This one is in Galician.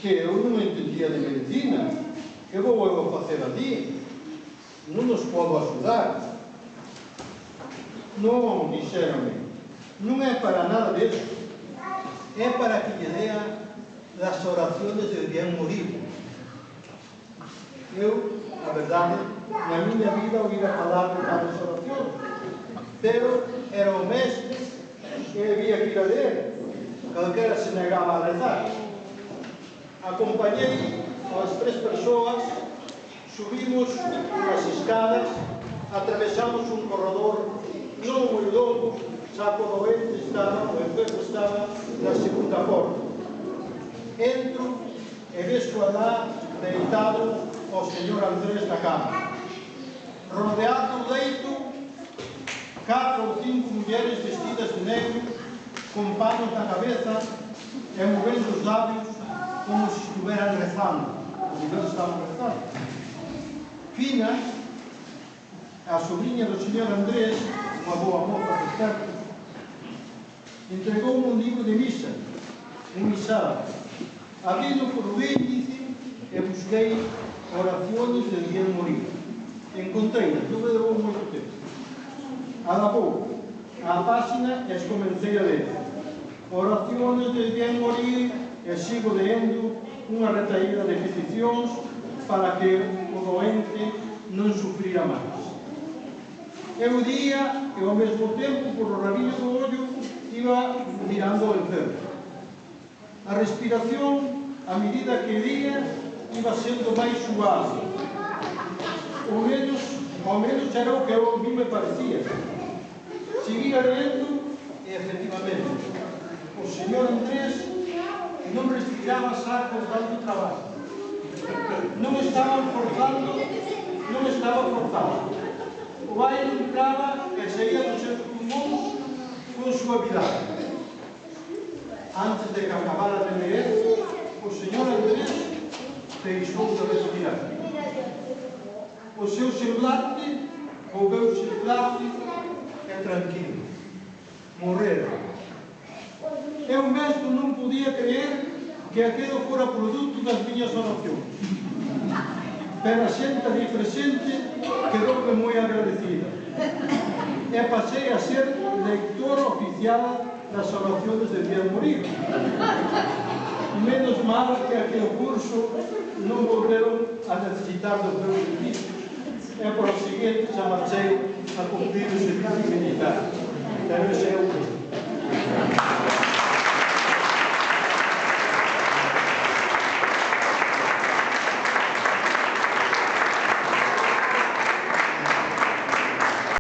que eu non entendía de medicina, que vou eu facer ali, non nos podo axudar. Non, dixéronme, non é para nada disso, é para que lle dea das oraciones de bien morir. Eu, a verdade, na miña vida ouvira falar de tales oracións, pero era o mestre que había que ir a ler, calquera se negaba a rezar. Acompañei as 3 persoas, subimos unhas escadas, atravesamos un corredor non moi longo, xa que o doente estaba, o enfermo estaba na segunda porta. Entro e vexo alá deitado o señor Andrés na cama. Rodeado do leito, 4 ou 5 mulleres vestidas de negro, con panos na cabeza e movendo os labios como se estuveran rezando. Os mulleres estaban rezando. Fina, a sobrinha do señor Andrés, unha boa moza de certo, entregou un libro de misa, un misal. Abrindo por o índice e busquei oraciones de bien morir. Encontrei-las, non me levou moito tempo. Alabou a página e as comecei a ler. Oraciones de bien morir, e sigo leendo unha retaída de peticións para que o doente non sufrira máis. Eu día e ao mesmo tempo, por o rabillo do ollo, iba mirando o enfermo. A respiración, a medida que día, iba sendo máis suave. Ao menos era o que a mí me parecía. Seguía lendo e, efectivamente, o señor Andrés non respiraba xa con tanto traballo. Non estaba forzando. O aire entraba e saía dos seus pulmóns con suavidade. Antes de que acabara de ler, o señor Andrés deixou de respirar. O seu semblante volveu-se plácido e tranquilo. Morrera. Eu mesmo non podía creer que aquilo fora produto das miñas oracións. Pero a xente ali presente quedoume moi agradecida. E pasei a ser lector oficial das oracións de bien morir. Menos mal que aquel curso non volveron a necesitar dos meus servicios. E por o seguinte xa marchei a cumprir o servicio militar. Pero ese é o que.